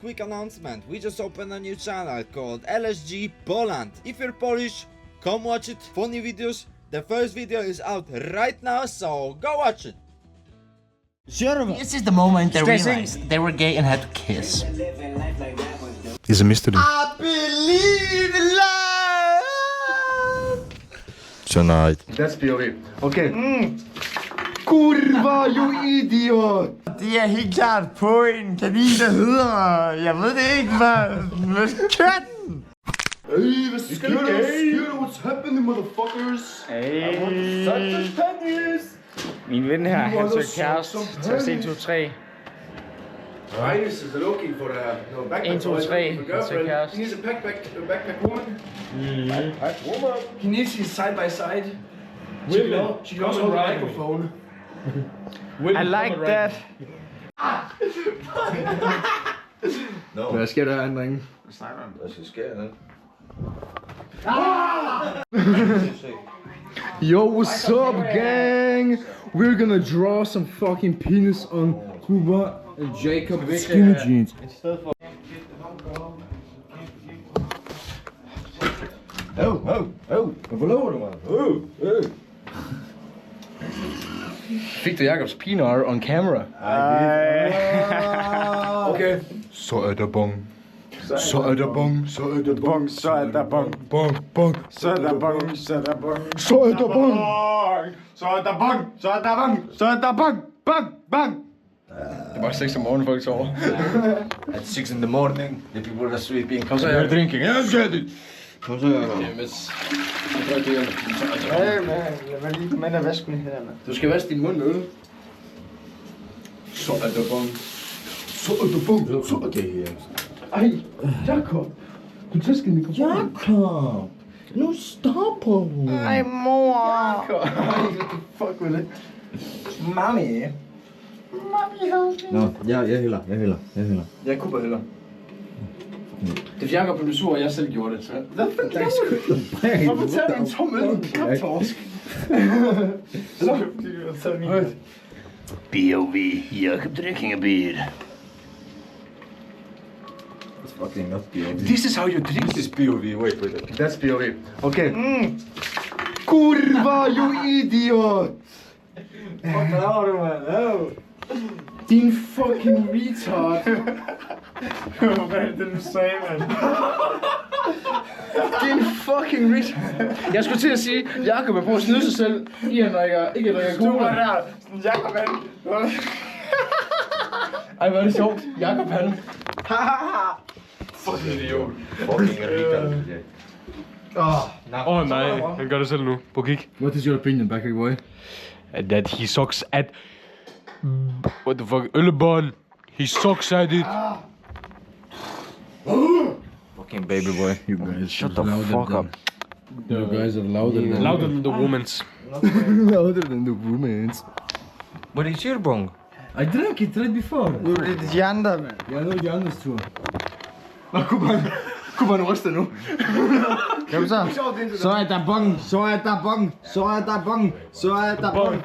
Quick announcement, we just opened a new channel called LSG Poland. If you're Polish, come watch it. Funny videos. The first video is out right now, so go watch it. This is the moment they realized they were gay and had to kiss. Is a mystery. I believe in love! Tonight. That's POV. Okay. Kurva, you idiot! Det er helt klart på en kanin, der hedder... Jeg ved det ikke, hvad katten? Hey, hvad sker der? What's happening, motherfuckers? Hey. Such penis! Min ven her, han søger kæreste til os 1, 2, 3. Minus is looking for a backpack. 1, 2, 3, han søger kæreste. He needs a backpack woman. Woman. He needs his side by side. She goes on the microphone. I like that. No. Hvad sker der, Andring? Hvad skal ske, ne? Yo, what's up, gang? We're gonna draw some fucking penis on Kuba and Jacob skinny jeans. Hvad lover du, mand? Fik du Jacobs peanut on camera? Okay. Så er der bong. Så er der bong. Så er der bong. Så er der bong. Bong, bong. Så er der bong. Så er der bong. Så er der bong. Så er der bong. Så er der bong. Så er der bong. Bang, bang. Det var 6 om morgenen, folk sover. At 6 in the morning, the people are sleeping. Kom så, jeg er drinking. Jeg skal det. Kom så, Jacob. Lad mig lige med at vaske den her, mand. Du skal vaske din mund med øl. Så er der bong. Så er der bong. Så er der... Ej, Jakob. Du tæskede mikrofonen. Jakob! Nu stopper du! Ej, mor. Fuck med det. Mami! Nå, jeg hælder. Jeg kunne bare heller. Det er Jakob, du sur, og jeg selv gjorde det. Så. Hvad fanden gjorde du? Hvorfor tager du en tom øl og en kaptorsk? Så fordi du har taget min. B.O.V. Jacob drinking a beer. It's fucking not POV. This is how you drink. This is POV, wait. That's POV. Okay. Kurva, you idiot! Fuck laver du, mand? Din fucking retard. Hvad er det, du sagde, mand? Din fucking retard. Jeg skulle til at sige, Jakob er på at snyde sig selv i at ikke drikker Du var cola. der. Sådan, Jakob, han. Ej, hvor er det sjovt. Jakob, han. Fucking idiot. Fucking retard. Åh nej, han gør det selv nu. Prøv at kigge. What is your opinion, Backpack Boy? That he sucks at... What the fuck? Øllebånd. He sucks at it. Fucking baby boy. You guys Shut the fuck up. You guys are louder than... Louder than the woman's. louder than the women's. What is your bong? I drank it right before. Det er de andre, mand. Jeg nåede de andres tur. Nå, Kuban ryster nu. Kom så. Så er der bong. Så er der bong. Så er der bong. Så er der bong.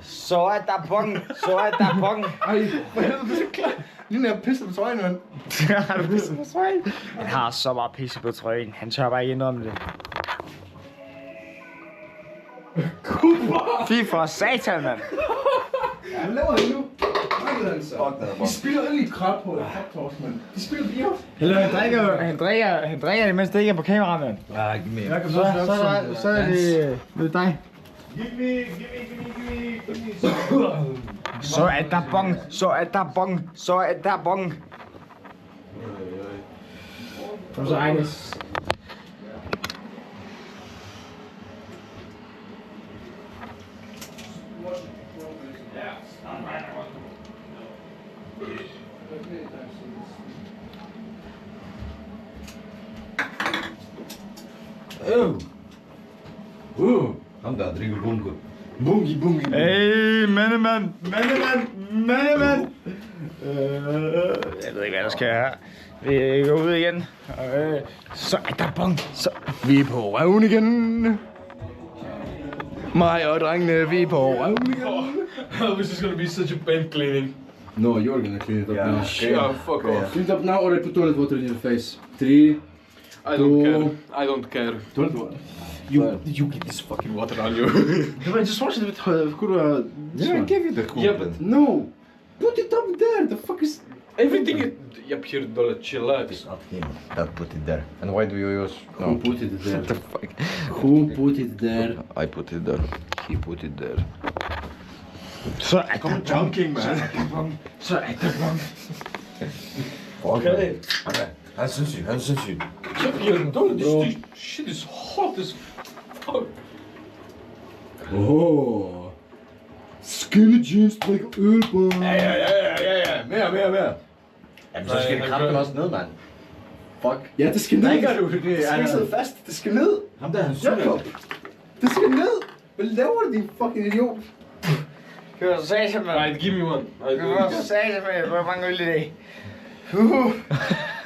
Så er der bong. Så er der bong. Ej, for helvede, du er så klar. Lige når jeg pisser på trøjen, mand. Har du pisset på trøjen? Han har så meget pisse på trøjen. Han tør bare ikke indrømme det. Fy for satan, mand. Hvad laver I nu? De spiller endelig krab på det. Mand. De spiller bier. Eller han drikker det, mens det ikke er på kamera, mand. Ah, giv me. Så er det dig. Så er der bong. Så er der bong. Så er der bong. Kom så, Agnes. Ham der drikker bunker. Bungi. Hey, mandemand. Jeg ved ikke, hvad der sker her. Vi går ud igen. Så er der bong. Så... Vi er på røven igen. Mig og drengene, vi er på røven igen. This is gonna be such a bad cleaning. No, you're gonna clean it up now. Yeah, fuck off. Clean it up now or I put toilet water in your face. 3, I don't care. I don't care. toilet water. You get this fucking water on you. I just wash it with cool. Yeah, give it a cool. Yeah, but No! Put it up there! The fuck is... everything is... Ja pierdolę, chillax. That put it there. And why do you use? Who put it there? What the fuck? Who put it there? I put it there. He put it there. Så er der Junking, man. Så er der bong. Okay. Han synes you. Ja pierdolę, this shit is hot as fuck. Oh. Skinny jeans, drikker ølbom. Ja. Mere. Jamen, så skal det kraften også ned, mand. Fuck. Ja, det skal ned. Drikker du det? Det skal ikke sidde fast. Det skal ned. Ham der, han Jacob! Det skal ned! Hvad laver du, din fucking idiot? Det var så satan, mand. Alright, give me one. Det var så satan, mand. Hvor mange øl i dag?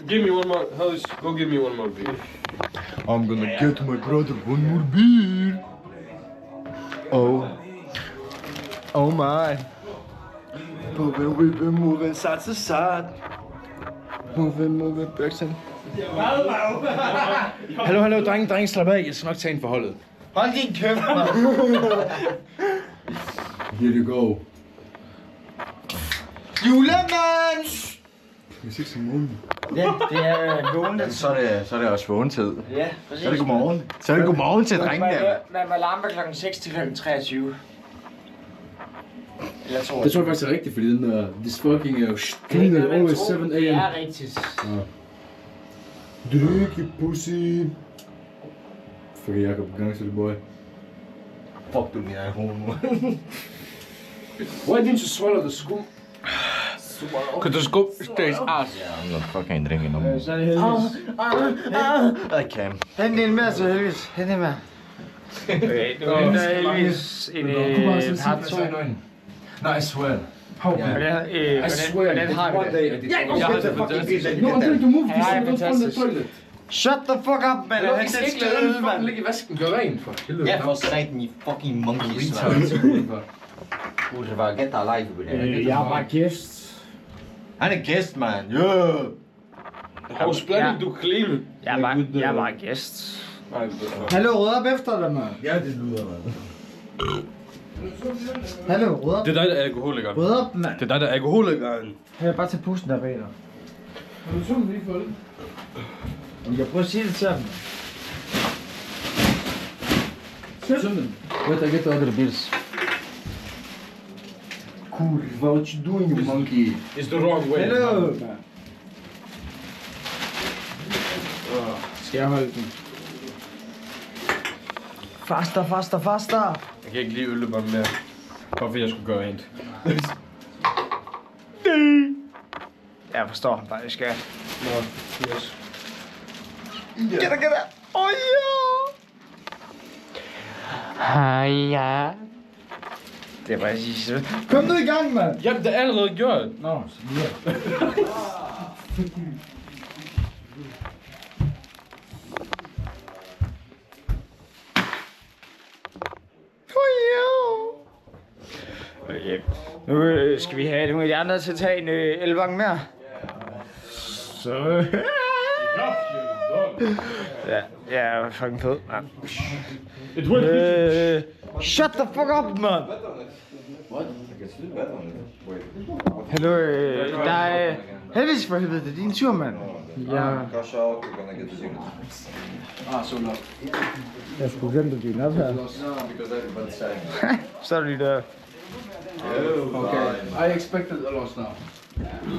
Give me one more. How's go give me one more beer. I'm gonna get my brother one more beer. Oh my. Moving side to side. Moving Brixton. Hallo, dreng, slap af. Jeg skal nok tage en forholdet. Hold din kæft, mand. Here you go. Julemand! Jeg siger ikke så morgen. Ja, det er vågnet. Så er det også vågentid. Ja, præcis. Så er det godmorgen. Så er det godmorgen til drengene. Man må larme klokken 6 til klokken 23. Eller 22. Det tror jeg faktisk er rigtigt, fordi den der... This fucking thing is always 7 a.m. Det er rigtigt. Drikke pussy. Fuck Jacob, gang the boy. Fuck du, jeg er homo. Why didn't you swallow the scoop? Could the scope stays ass? I'm not fucking drinking no more. Så er det heldigvis. I can. Hent en mere til heldigvis. Hent en mere. Okay, du henter heldigvis en part 2. No, I swear. I swear. One day I did. Jeg har det fantastisk. No, I'm trying to move this Ja, so I don't fall in the fantastisk. toilet. Shut the fuck up, man. Han skal ikke øl, Fucking mand. ligge i vasken, gør rent for helvede. Ja, for satan, I fucking monkeys. Bruder, get der live på det. Jeg er bare gæst. Han er gæst, man. Yeah. How splendid du clean. Jeg er bare gæst. Nej, Hallo, rød op efter dig, mand. Ja, det lyder, man. Hallo, rød op. det er dig, der er alkoholikeren. Rød op, mand. Det er dig, der er alkoholikeren. Kan jeg bare tage pusten der bag dig? Har du sunget lige for det? Jeg prøver at sige det til dem. Sunget. Wait, I get the other bills. Kurva, what you doing, you monkey? It's the wrong way. Hallo. Skal jeg holde den? Faster. Jeg kan ikke lide øllebarn mere. Hvorfor jeg skulle gøre rent. Jeg forstår ham faktisk, ja. Nå, yes. Get der. Åh, ja. Det er præcis det. Kom nu i gang, mand. Jamen, det er allerede gjort. Nå, så videre. Okay. Nu skal vi have nogle af de andre til at tage en elvang mere. Så... Ja, jeg er fucking fed, mand. Shut the fuck up, man! Hallo, der er... Heldigvis for helvede, det er din tur, mand. Ja. Jeg skulle glemme at dine op her. Så er du lige der. Okay, I expected a loss now.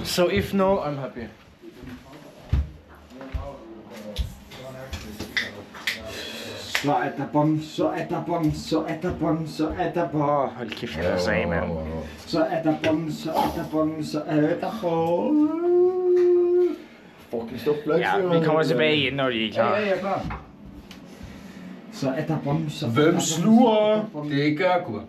So if no, I'm happy. Så er der bong, så er der bong, så er der bong, så er der bong. Hold kæft, jeg er sag, mand. Så er der bong, så er der bong, så er der bong. Fucking stop flex. Ja, vi kommer tilbage igen, når de er klar. Ja, jeg er klar. Så er der bong, så er Hvem der sluger? bong. Det er Gørku.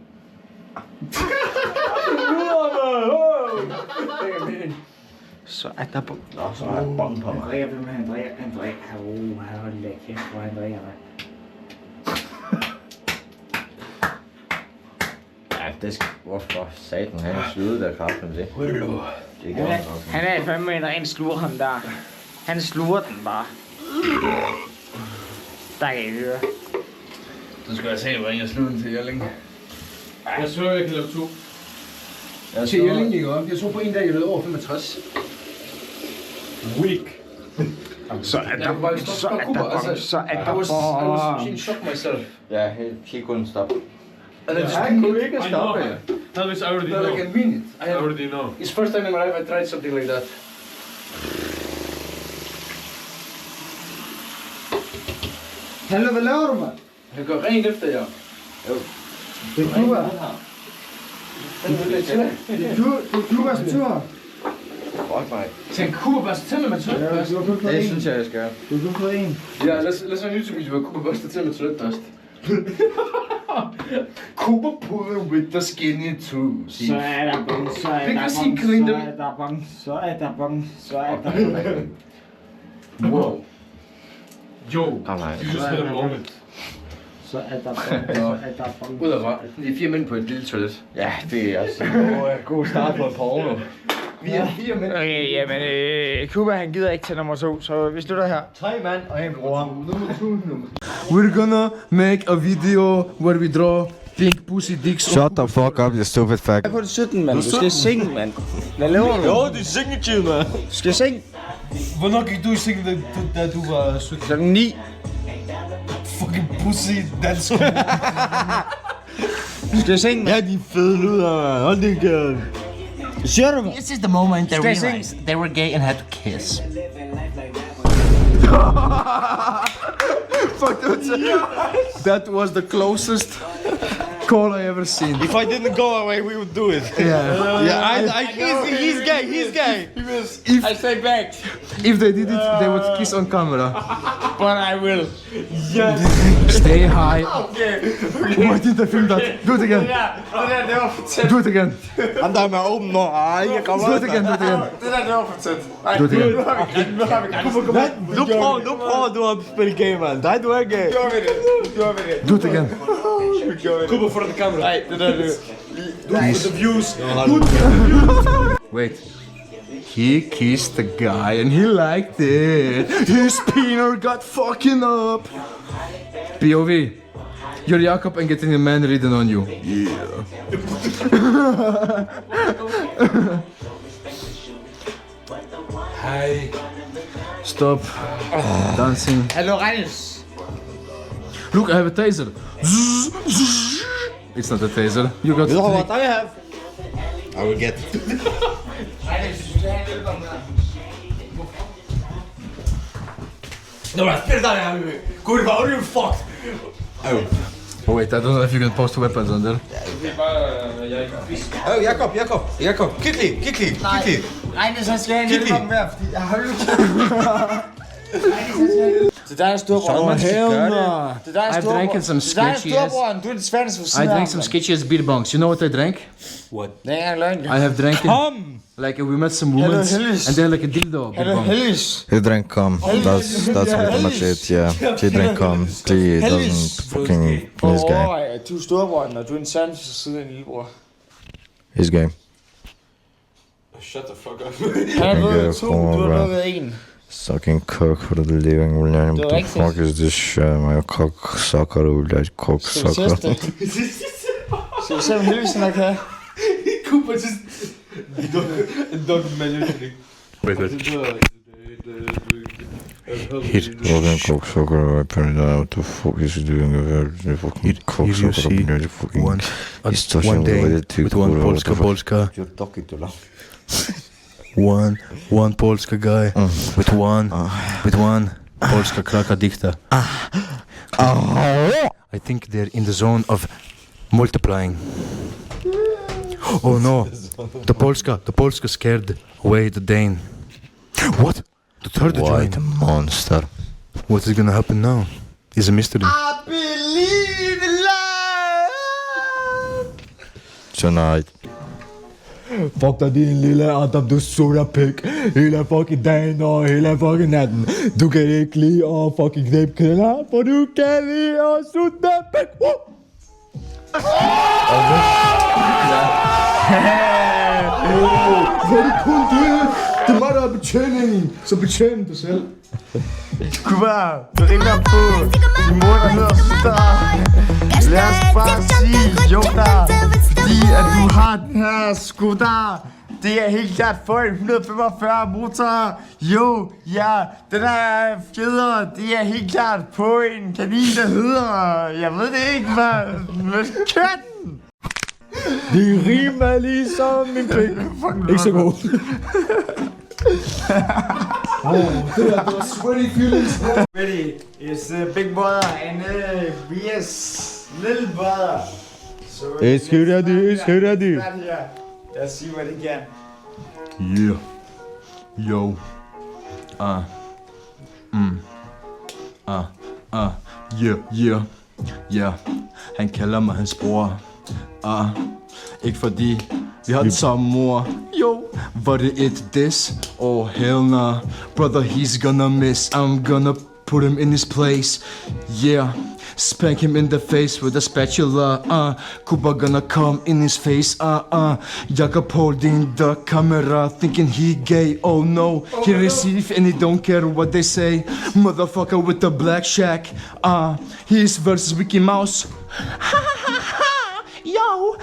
Så er der bong. Nå, så er der bong på mig. Han drikker. Hold da kæft, hvor han drikker, mand. Det skal... Hvorfor satan, han sluttede der kraft med det? Det gør han også. Han er fandme en ren slur, ham der. Han sluger den bare. Der kan I høre. Så skal jeg se, hvordan jeg slutter den til Jelling. Jeg svører, jeg kan lave 2. Til Jelling ligger op. Jeg så på en dag, jeg lavede over 65. Weak. Så er der bong, så er der bong, så er der I was bong. in shock myself. Ja, he couldn't stop. And I just Han kunne ikke I know, stoppe. man. That was already no, like know. a minute. I already know. It's first time in my life I tried something like that. Hallo, hvad laver du, mand? Jeg går rent efter jer. Det er Cuba. Det er Cubas tur. Fuck mig. Tænk, Cuba børste tænder med toiletdust. Du har kun fået Det en. synes jeg skal gøre. Du har kun fået en. Ja, lad os lave en YouTube-video, hvor Cuba børste tænder med toiletdust. Cuba puder with the skinny too. Så er der bong, så er der Because bong, he cleaned så them. er der bong, så er der bong, så er der bong. Wow. Yo, Kom her. you just had a moment. Så er der bong, så er der bong. Ud af ret. Det er 4 mænd på et lille toilet. Ja, det er også en god start på et porno. Vi er 4 mænd. Okay, jamen, Cuba han gider ikke til nummer 2, så vi slutter her. 3 mand og en bror. We're gonna make a video where we draw pink pussy dicks. Shut the fuck up, you stupid fuck. Jeg er på det 17, mand. Du skal synge, mand. Hvad laver du? Jo, det er sengetid, mand. Du skal synge. Hvornår gik du i seng, da du var 17? Klokken 9. Fucking pussy dansk. Du skal synge, mand. Ja, de fede lyder, mand. Hold din kæde. Hvad siger du, mand? This is the moment they Skal jeg realized they were gay and had to kiss. Fuck, that was the closest call I ever seen. If I didn't go away, we would do it. Yeah. He's gay, he's gay. I say back, If they did it, they would kiss on camera. but I will. Stay high. Why didn't I film that? Do it again. Det var for tæt. Do it again. Han der er med åben nu. Ej, jeg kommer Do it again. Do it again. Det var for tæt. Ej, Do it again. Nu prøver du at spille gay, mand. Nej, du er gay. Do it again. Kuba for the camera. Nej, det der det. The views. Wait. He kissed the guy and he liked it. His spinner got fucking up. POV. You're Jakob and getting a man ridden on you. Yeah. Hey. Stop dancing. Hallo, Reines. Look, I have a taser. It's not a taser. You got Ved du the hvad I have? I will get it. No, I spit that out of me. Kurva, are you fucked? Oh wait, I don't know if you can post weapons on there. Oh, Jakob. Quickly. Reines, han skal have en elbom mere, fordi jeg har lyst. Det er dig, der er storebroren. Det er dig, der er I've drank some Det er dig, der sketchy er ass. storebroren. Du er det sværeste for I siden drank some sketchy ass beer bongs. You know what I drank? Det er ikke engang løgn. I have drank it. Like we met some women Hellis. and they're like a dildo. beer bong. Heldigvis. He drank cum. That's pretty much it, yeah. He drank cum. He doesn't fucking... He's gay. Overvej, at du er storebroren, og du er en sand for siden af en lillebror. He's gay. Shut the fuck up. Han har Okay, drukket 2, come on, du har bro. drukket 1. Sucking cock for the living. What the rigtigt. fuck is this shit? My cock sucker, cock Skal vi sucker. teste? Skal vi se, om Heldigvis han kan? Kuba just... Dog manually. Wait. Fucking cock sucker, I put it out. What the fuck is he doing? The fucking cock sucker, the fucking... He's touching the way the two Polska. You're talking too loud. One Polska guy with one Polska kraka dicta. I think they're in the zone of multiplying. Oh no, the Polska scared away the Dane. What? The third White joined. monster. What is gonna happen now? Is a mystery. Tonight. Fuck dig din lille Adam, du sutter pik. Hele fucking dagen og hele fucking natten. Du kan ikke lide at fucking knæppe kælder, for du kan lide at sutte pik. Hvor er det kun det? Det er mig, der er betjeningen. Så betjen dig selv. Kuba, du ringer på din mor, der hedder Star. Lad os bare sige, jo der, fordi at du har den her Skoda. Det er helt klart for en 145 motor. Jo, ja, den er fjeder. Det er helt klart på en kanin, der hedder... Jeg ved det ikke, hvad kører den? Det rimer ligesom min pik. Ikke så god. Det var sweaty feelings. Ready is big brother and yes, little brother. So Skød dig. Lad os se, hvad det kan. Yeah. Yo. Yeah. Yeah. Han kalder mig hans bror. Ikke fordi vi har den samme mor. Yo. Var det et diss? Oh hell nah. Brother, he's gonna miss. I'm gonna put him in his place. Yeah. Spank him in the face with a spatula. Kuba gonna come in his face. Jakob holding the camera, thinking he gay. Oh no, he receive and he don't care what they say. Motherfucker with the black shack. He's versus Mickey Mouse. Yo,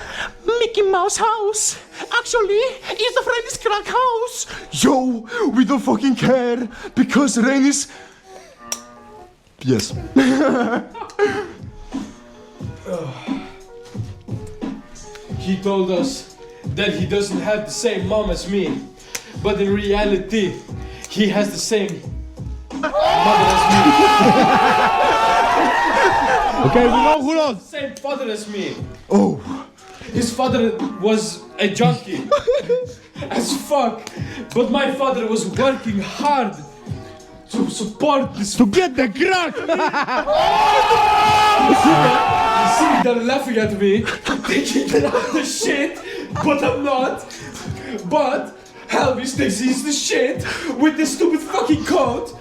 Mickey Mouse house. Actually, it's the Freddy's crack house. Yo, we don't fucking care because Rain is. Yes. He told us that he doesn't have the same mom as me, but in reality, he has the same mother as me. Okay, we know Rudolf. Same father as me. Oh. His father was a junkie as fuck, but my father was working hard to support this. To get the crack. You see, they're laughing at me, thinking that I'm the shit, but I'm not. But Elvis thinks he's the shit with this stupid fucking coat.